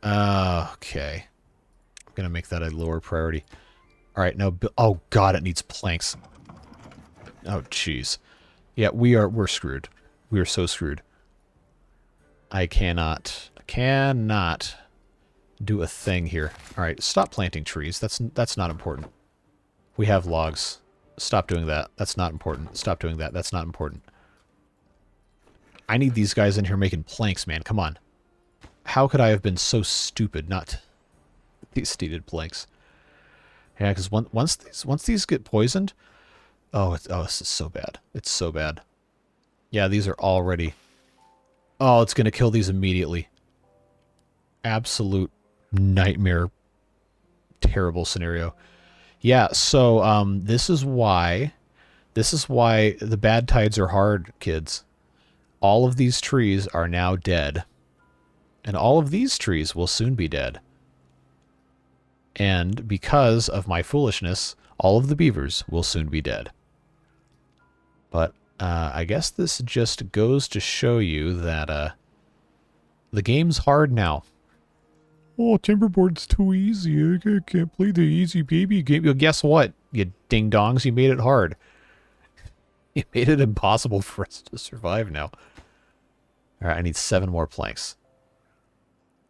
Okay. I'm gonna make that a lower priority. All right, now, oh god, it needs planks. Oh jeez. Yeah, we're screwed. We are so screwed. I cannot do a thing here. All right, stop planting trees. That's not important. We have logs. Stop doing that. That's not important. Stop doing that. That's not important. I need these guys in here making planks, man. Come on. How could I have been so stupid not these steeded planks? Yeah, because once these get poisoned, this is so bad. It's so bad. Yeah, these are already. Oh, it's gonna kill these immediately. Absolute nightmare. Terrible scenario. Yeah, so this is why the bad tides are hard, kids. All of these trees are now dead. And all of these trees will soon be dead. And because of my foolishness, all of the beavers will soon be dead. But I guess this just goes to show you that the game's hard now. Oh, Timberborn's too easy. I can't play the easy baby game. Well, guess what, you ding-dongs? You made it hard. You made it impossible for us to survive now. All right, I need 7 more planks.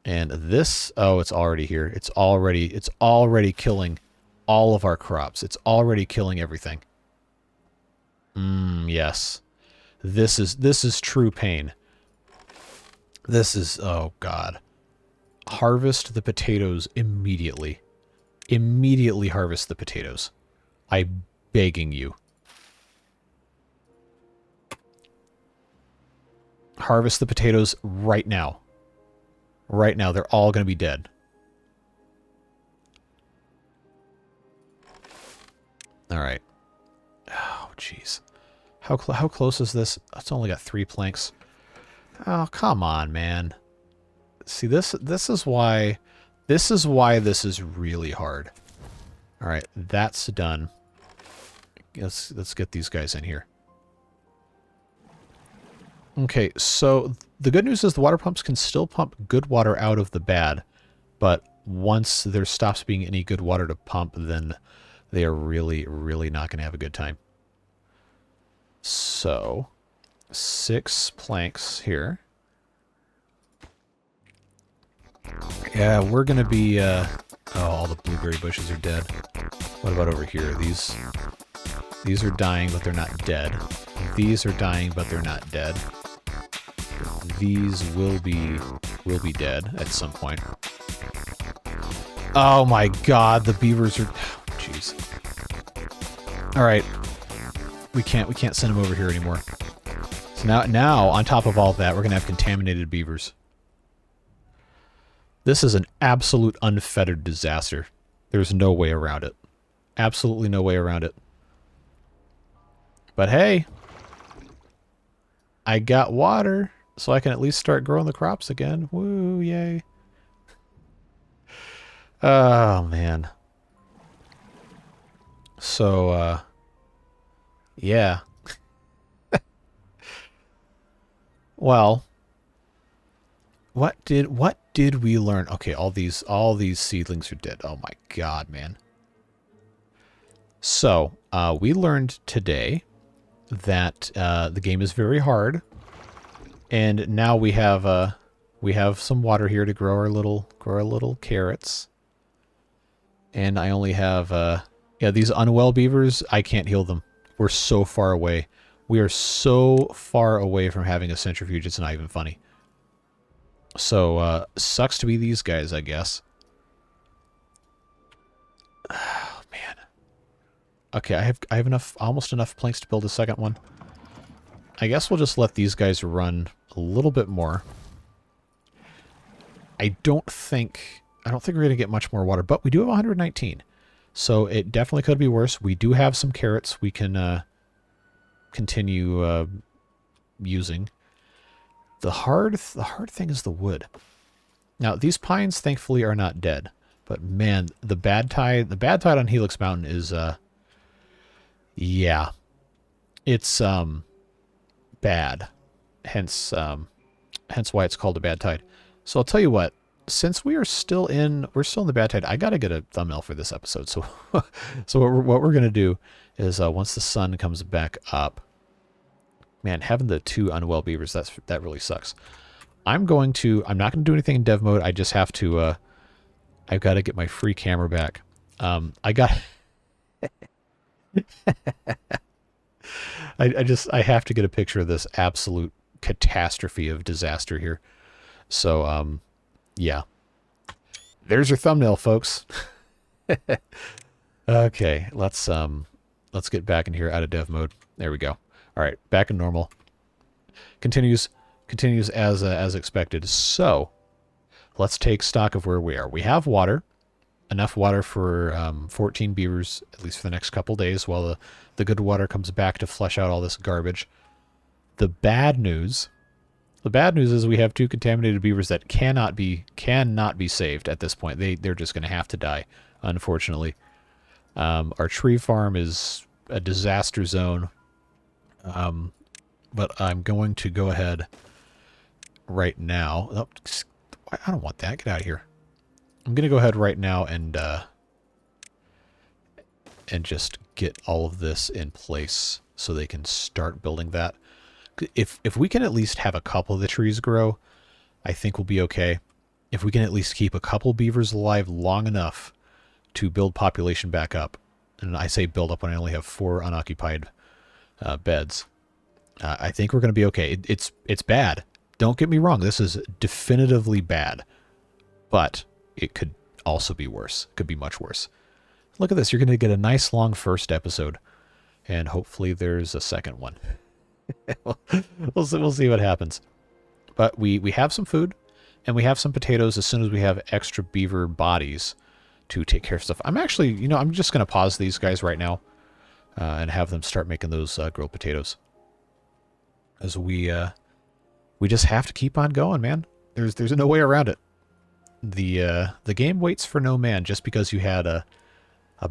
And this, oh, it's already here. It's already killing all of our crops. It's already killing everything. Yes. This is true pain. This is, oh god. Harvest the potatoes immediately. Immediately harvest the potatoes. I'm begging you. Harvest the potatoes right now. Right now, they're all going to be dead. All right. Oh, jeez. How close is this? It's only got 3 planks. Oh, come on, man. See, this is why this is really hard. All right, that's done. Let's get these guys in here. Okay, so the good news is the water pumps can still pump good water out of the bad, but once there stops being any good water to pump, then they are really, really not going to have a good time. So, 6 planks here. Yeah, we're going to be... oh, all the blueberry bushes are dead. What about over here? These are dying, but they're not dead. These are dying, but they're not dead. These will be dead at some point. Oh my god, the beavers are... Jeez. Alright. We can't send them over here anymore. So now, on top of all that, we're going to have contaminated beavers. This is an absolute unfettered disaster. There's no way around it. Absolutely no way around it. But hey, I got water, so I can at least start growing the crops again. Woo, yay. Oh, man. So, yeah. Well, what did we learn? Okay, all these seedlings are dead. Oh my god, man. So, we learned today that the game is very hard, and now we have some water here to grow our little carrots. And I only have yeah, these unwell beavers, I can't heal them. We're so far away. We are so far away from having a centrifuge, it's not even funny. So, sucks to be these guys, I guess. Oh, man. Okay, I have enough, almost enough planks to build a second one. I guess we'll just let these guys run a little bit more. I don't think we're going to get much more water, but we do have 119. So it definitely could be worse. We do have some carrots we can continue using. The hard thing is the wood. Now, these pines thankfully are not dead, but man, the bad tide on Helix Mountain is yeah. It's bad. Hence why it's called a bad tide. So I'll tell you what, since we're still in the bad tide, I got to get a thumbnail for this episode. So so what we're going to do is once the sun comes back up, man, having the 2 unwell beavers, that really sucks. I'm not going to do anything in dev mode. I just have to I've got to get my free camera back. I have to get a picture of this absolute catastrophe of disaster here. So yeah. There's your thumbnail, folks. Okay, let's get back in here out of dev mode. There we go. All right, back in normal. Continues as expected. So, let's take stock of where we are. We have water, enough water for 14 beavers, at least for the next couple days, while the good water comes back to flush out all this garbage. The bad news is we have 2 contaminated beavers that cannot be saved at this point. They're just going to have to die, unfortunately. Our tree farm is a disaster zone. But I'm going to go ahead right now. Oh, I don't want that. Get out of here. I'm going to go ahead right now and just get all of this in place so they can start building that. If we can at least have a couple of the trees grow, I think we'll be okay. If we can at least keep a couple beavers alive long enough to build population back up, and I say build up when I only have 4 unoccupied beds, I think we're going to be okay. It's bad. Don't get me wrong. This is definitively bad, but it could also be worse. It could be much worse. Look at this. You're going to get a nice long first episode, and hopefully there's a second one. We'll see what happens. But we have some food, and we have some potatoes as soon as we have extra beaver bodies to take care of stuff. I'm actually, I'm just going to pause these guys right now and have them start making those grilled potatoes. as we just have to keep on going, man. There's no way around it. The game waits for no man just because you had a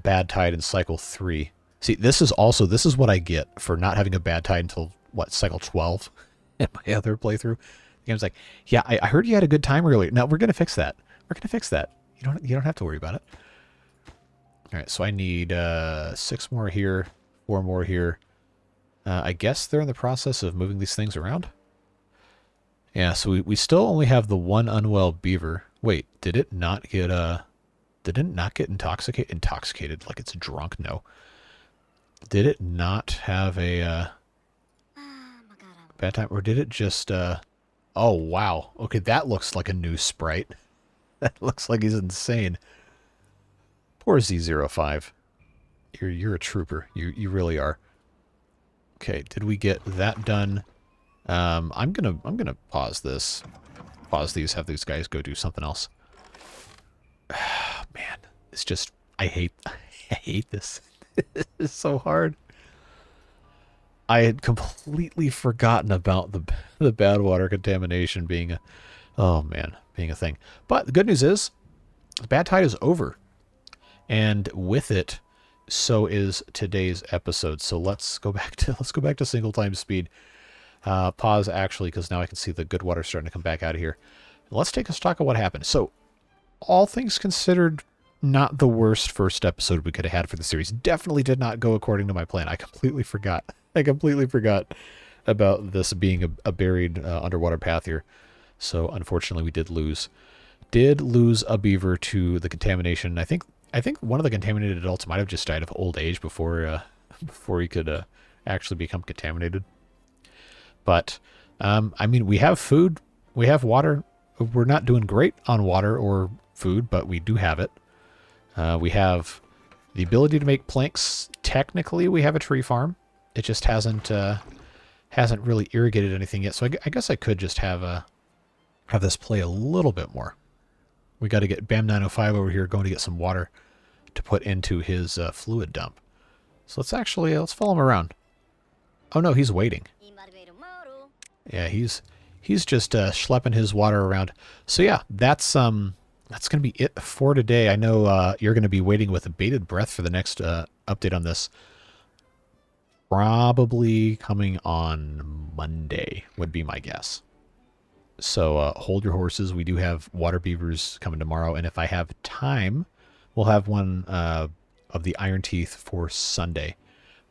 bad tide in cycle 3. See, this is what I get for not having a bad tide until what, cycle 12 in my other playthrough. The game's like, yeah, I heard you had a good time earlier. No, we're gonna fix that. We're gonna fix that. You don't have to worry about it. All right, so I need 6 more here, 4 more here. I guess they're in the process of moving these things around. Yeah, so we still only have the one unwell beaver. Wait, did it not get intoxicated like it's drunk? No. Did it not have a bad time, or did it just oh wow. Okay, that looks like a new sprite. That looks like he's insane. Poor Z05. You're a trooper. You really are. Okay, did we get that done? I'm gonna pause this. Pause these, have these guys go do something else. Man, it's just I hate this. It's so hard. I had completely forgotten about the bad water contamination being being a thing. But the good news is the bad tide is over. And with it, so is today's episode. So let's go back to single time speed. Pause actually, because now I can see the good water starting to come back out of here. Let's take a stock of what happened. So, all things considered, not the worst first episode we could have had for the series. Definitely did not go according to my plan. I completely forgot. About this being a buried underwater path here. So unfortunately, we did lose a beaver to the contamination. I think one of the contaminated adults might have just died of old age before he could actually become contaminated. But I mean, we have food, we have water. We're not doing great on water or food, but we do have it. We have the ability to make planks. Technically, we have a tree farm. It just hasn't really irrigated anything yet. So I guess I could just have this play a little bit more. We got to get Bam 905 over here going to get some water to put into his fluid dump. So let's follow him around. Oh no, he's waiting. Yeah, he's just schlepping his water around. So yeah, that's gonna be it for today. I know you're gonna be waiting with bated breath for the next update on this. Probably coming on Monday would be my guess. So hold your horses. We do have water beavers coming tomorrow, and if I have time, we'll have one of the Iron Teeth for Sunday.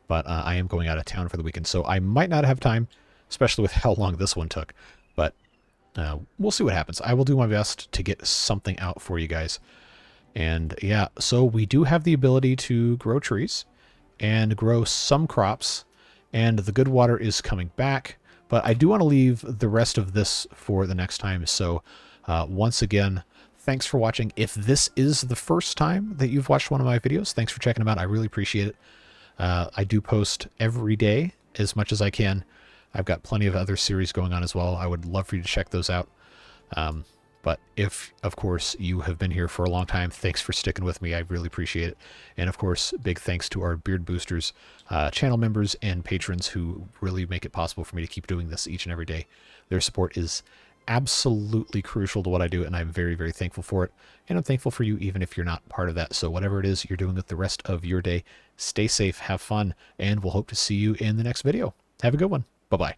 But I am going out of town for the weekend, so I might not have time, especially with how long this one took. But we'll see what happens. I will do my best to get something out for you guys. And yeah, so we do have the ability to grow trees and grow some crops, and the good water is coming back. But I do want to leave the rest of this for the next time. So once again, thanks for watching. If this is the first time that you've watched one of my videos, thanks for checking them out. I really appreciate it. I do post every day as much as I can. I've got plenty of other series going on as well. I would love for you to check those out. But if, of course, you have been here for a long time, thanks for sticking with me. I really appreciate it. And, of course, big thanks to our Beard Boosters, channel members, and patrons who really make it possible for me to keep doing this each and every day. Their support is absolutely crucial to what I do, and I'm very, very thankful for it. And I'm thankful for you even if you're not part of that. So whatever it is you're doing with the rest of your day, stay safe, have fun, and we'll hope to see you in the next video. Have a good one. Bye-bye.